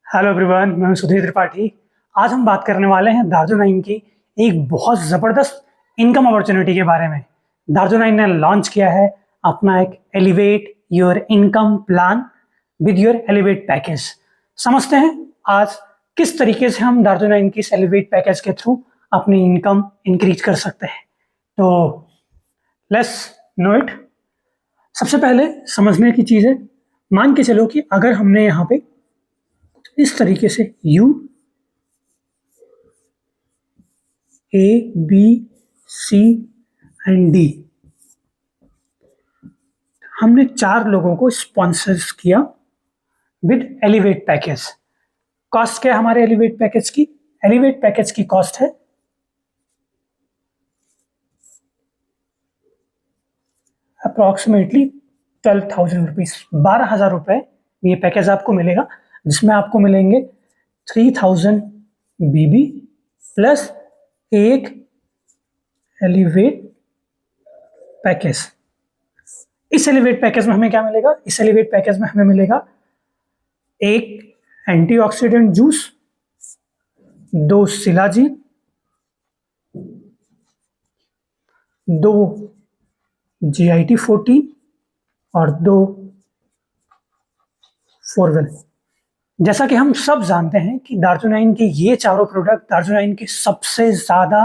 Hello everyone, मैं हूं सुधीर त्रिपाठी। आज हम बात करने वाले हैं दार्जो9 की एक बहुत ज़बरदस्त इनकम अपॉर्चुनिटी के बारे में। दार्जो9 ने लॉन्च किया है अपना एक elevate your income plan with your elevate package. समझते हैं आज किस तरीके से हम दार्जो9 की इस एलिवेट पैकेज के थ्रू अपनी इनकम इंक्रीज कर सकते हैं। तो लेट्स नो इट। सबसे पहले समझने की चीज़ है, मान के चलो कि अगर हमने यहाँ पे इस तरीके से U A B C and D हमने 4 लोगों को स्पॉन्सर्स किया विद एलिवेट पैकेज। कॉस्ट क्या है हमारे एलिवेट पैकेज की? एलिवेट पैकेज की कॉस्ट है अप्रोक्सीमेटली 12,000 रुपीज, 12,000 रुपये। ये पैकेज आपको मिलेगा जिसमें आपको मिलेंगे 3,000 BB प्लस एक एलिवेट पैकेज। इस एलिवेट पैकेज में हमें क्या मिलेगा? इस एलिवेट पैकेज में हमें मिलेगा एक एंटीऑक्सीडेंट जूस, 2 शिलाजीत, 2 GIT 14 और 2 फोरवेल। जैसा कि हम सब जानते हैं कि दार्जो9 के ये चारों प्रोडक्ट दार्जो9 के सबसे ज़्यादा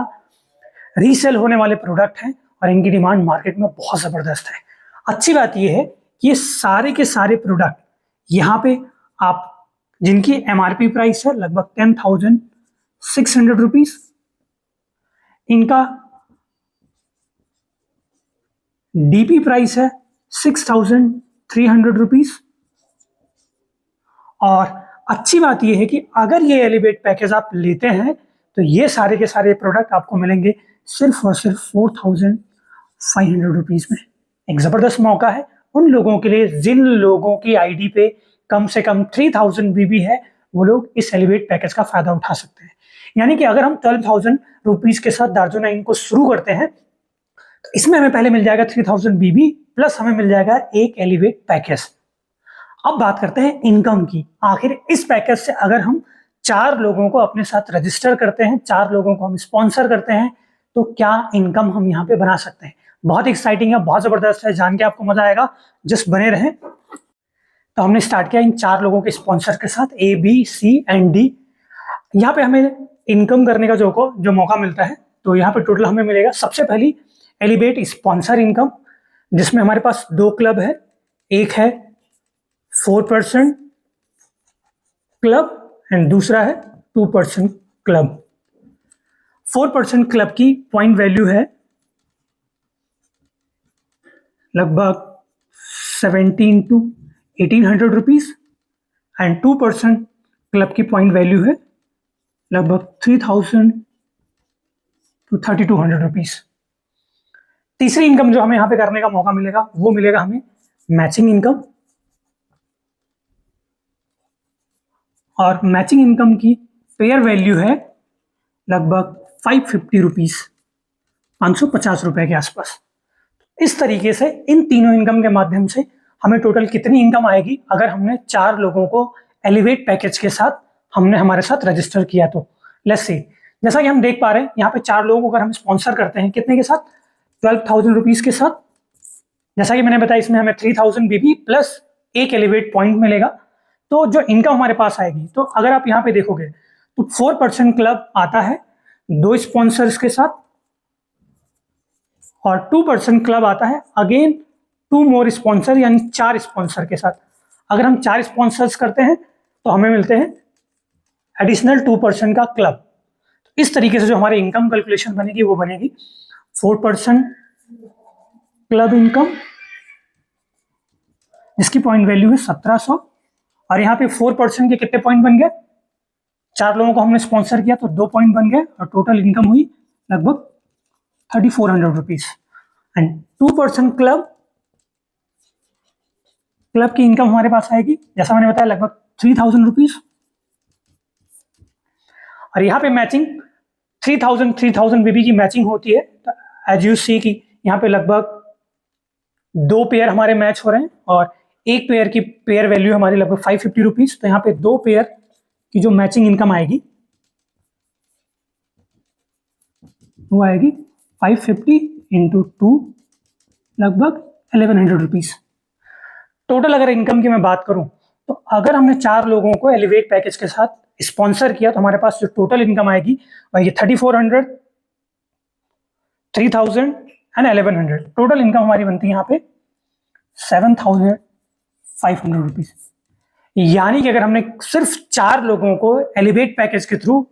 रीसेल होने वाले प्रोडक्ट हैं और इनकी डिमांड मार्केट में बहुत ज़बरदस्त है। अच्छी बात यह है कि ये सारे के सारे प्रोडक्ट यहाँ पे आप जिनकी MRP प्राइस है लगभग 10,600 रुपीज़, इनका DP प्राइस है 6,300 रुपीज़। और अच्छी बात यह है कि अगर ये एलिवेट पैकेज आप लेते हैं तो ये सारे के सारे प्रोडक्ट आपको मिलेंगे सिर्फ और सिर्फ 4,500 रुपीज़ में। एक ज़बरदस्त मौका है उन लोगों के लिए जिन लोगों की ID पे कम से कम 3,000 BB है, वो लोग इस एलिवेट पैकेज का फ़ायदा उठा सकते हैं। यानी कि अगर हम 12,000 रुपीज़ के साथ दार्जो9 को शुरू करते हैं तो इसमें हमें पहले मिल जाएगा 3,000 BB प्लस हमें मिल जाएगा एक एलिवेट पैकेज। अब बात करते हैं इनकम की। आखिर इस पैकेज से अगर हम 4 लोगों को अपने साथ रजिस्टर करते हैं, 4 लोगों को हम स्पॉन्सर करते हैं, तो क्या इनकम हम यहाँ पे बना सकते हैं? बहुत एक्साइटिंग है, बहुत ज़बरदस्त है, जान के आपको मजा आएगा। जस्ट बने रहें। तो हमने स्टार्ट किया इन 4 लोगों के स्पॉन्सर के साथ A B C and D। यहाँ पे हमें इनकम करने का जो मौका मिलता है, तो यहाँ पे टोटल हमें मिलेगा सबसे पहली एलिवेट स्पॉन्सर इनकम, जिसमें हमारे पास 2 क्लब है। एक है 4% क्लब एंड दूसरा है 2% क्लब। 4% क्लब की पॉइंट वैल्यू है लगभग 17 to 1,800 रुपीज़ एंड 2% क्लब की पॉइंट वैल्यू है लगभग 3,000 to 3,200 रुपीज़। तीसरी इनकम जो हमें यहाँ पे करने का मौका मिलेगा वो मिलेगा हमें मैचिंग इनकम, और मैचिंग इनकम की पेयर वैल्यू है लगभग 550 रुपीज़, 550 रुपये के आसपास। इस तरीके से इन तीनों इनकम के माध्यम से हमें टोटल कितनी इनकम आएगी अगर हमने 4 लोगों को एलिवेट पैकेज के साथ हमारे साथ रजिस्टर किया तो। लेट्स सी, जैसा कि हम देख पा रहे हैं यहाँ पे 4 लोगों को अगर हम स्पॉन्सर करते हैं, कितने के साथ? 12,000 रुपीज़ के साथ। जैसा कि मैंने बताया, इसमें हमें 3,000 BB प्लस एक एलिवेट पॉइंट मिलेगा। तो जो इनकम हमारे पास आएगी, तो अगर आप यहाँ पे देखोगे तो 4% क्लब आता है 2 स्पॉन्सर्स के साथ, और 2% क्लब आता है अगेन 2 मोर स्पॉन्सर, यानी 4 स्पॉन्सर के साथ। अगर हम 4 स्पॉन्सर्स करते हैं तो हमें मिलते हैं एडिशनल 2% का क्लब। तो इस तरीके से जो हमारी इनकम कैलकुलेशन बनेगी वो बनेगी 4% क्लब इनकम, जिसकी पॉइंट वैल्यू है 1,700। और यहाँ पे 4% के कितने पॉइंट बन गए? 4 लोगों को हमने स्पॉन्सर किया तो 2 पॉइंट बन गए, और टोटल इनकम हुई लगभग 3,400 रुपीज़। एंड 2% क्लब की इनकम हमारे पास आएगी, जैसा मैंने बताया, लगभग 3,000 रुपीज़। और यहाँ पे मैचिंग 3,000 BB की मैचिंग होती है। तो एज यू सी की यहाँ पे लगभग 2 पेयर हमारे मैच हो रहे हैं, और एक पेयर की पेयर वैल्यू हमारी लगभग 550 रुपीज़। तो यहाँ पे 2 पेयर कि जो मैचिंग इनकम आएगी वो आएगी 550 इंटू 2, लगभग 1100 रुपीज़। टोटल अगर इनकम की मैं बात करूं तो अगर हमने 4 लोगों को एलिवेट पैकेज के साथ स्पॉन्सर किया तो हमारे पास जो टोटल इनकम आएगी वह ये 3400, 3000 एंड 1100। टोटल इनकम हमारी बनती है यहाँ पे 7500 रुपीज़। यानी कि अगर हमने सिर्फ 4 लोगों को एलिवेट पैकेज के थ्रू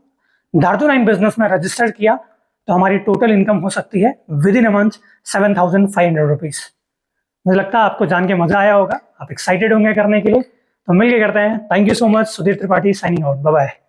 धातु9 बिजनेस में रजिस्टर किया तो हमारी टोटल इनकम हो सकती है with in a month 7500 rupees. मुझे लगता है आपको जान के मजा आया होगा, आप एक्साइटेड होंगे करने के लिए। तो मिलके करते हैं। Thank you so much. Sudhir Tripathi signing out. Bye bye.